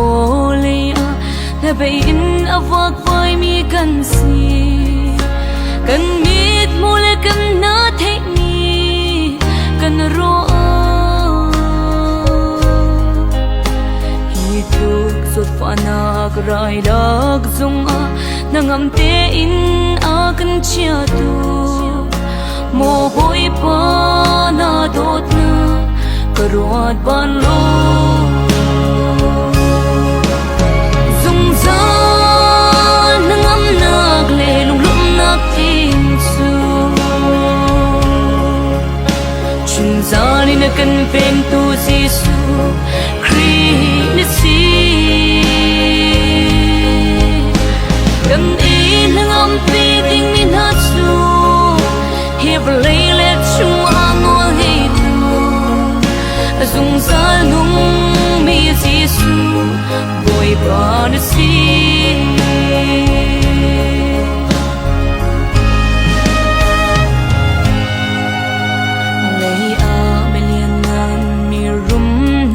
vô lê à là bay in à vác vai mi cần si cần mít mua lê cần na thế ni cần ro hi tuk sốt pha na rai dak zung a na ngam te in a cần chia tu mo boy pa na dot na karuat ban lo zung za nangam nak le lung lum nak tin su chun za ni na kan pen tu Giêsu Christ ni si kan e nangam pe ding ni na su hiệp lấy lệ chung angol hei tu zung za nung mi Giêsu boy ba na si lei a melian nan mi rum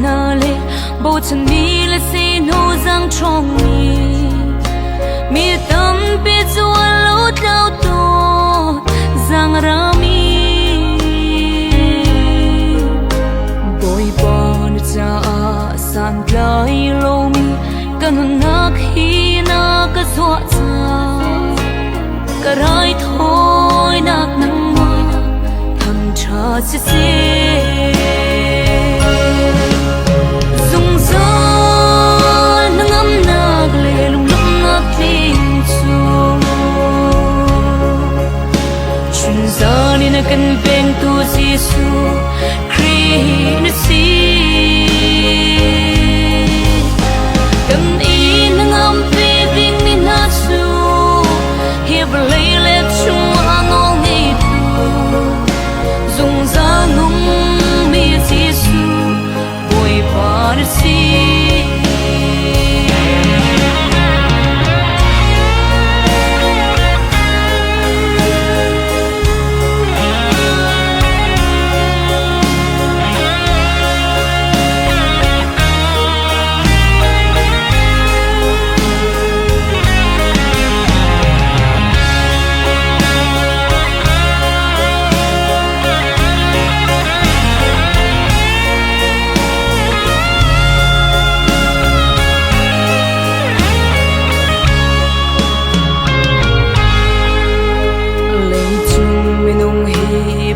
na le bo chan mi le se no zang chong mi tam pe zo lo tao to zang rami boy bon cha san lai lo mi kan nak hi na ka zwa cha ka rai thoi nak nang ma tham cha se se zung za nangam nak le lung lum nak tin chu zani na kan beng tu Giêsu Christ na si kan i na ngam pe ding ni na su hiệp lấy lệ chung angol ngei tu zung za nung mi Giêsu boy pa na si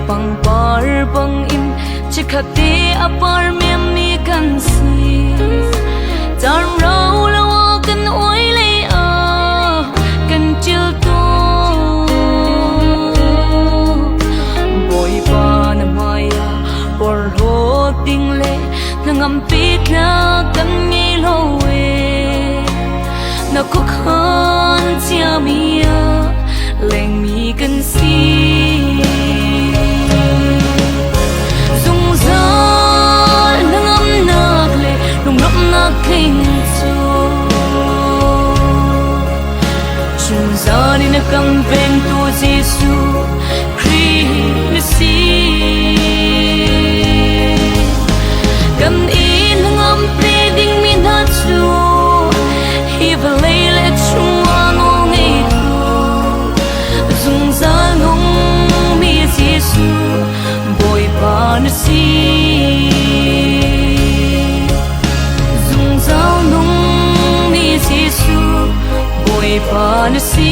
pang par pang im chikhate apar mem mi kan si tar rau lawa kan oi le a kan chil to boy pa na maya por ho ting le nangam pit na kan nge lo we na ko khan chia mi a leng mi kan si zani na kam pen tu Giêsu Christ na si kan i na ngam pe ding mi na chu hi va lei le chung angol ngei tu zung za nung mi Giêsu boy pa na si zung za nung mi Giêsu boy pa na si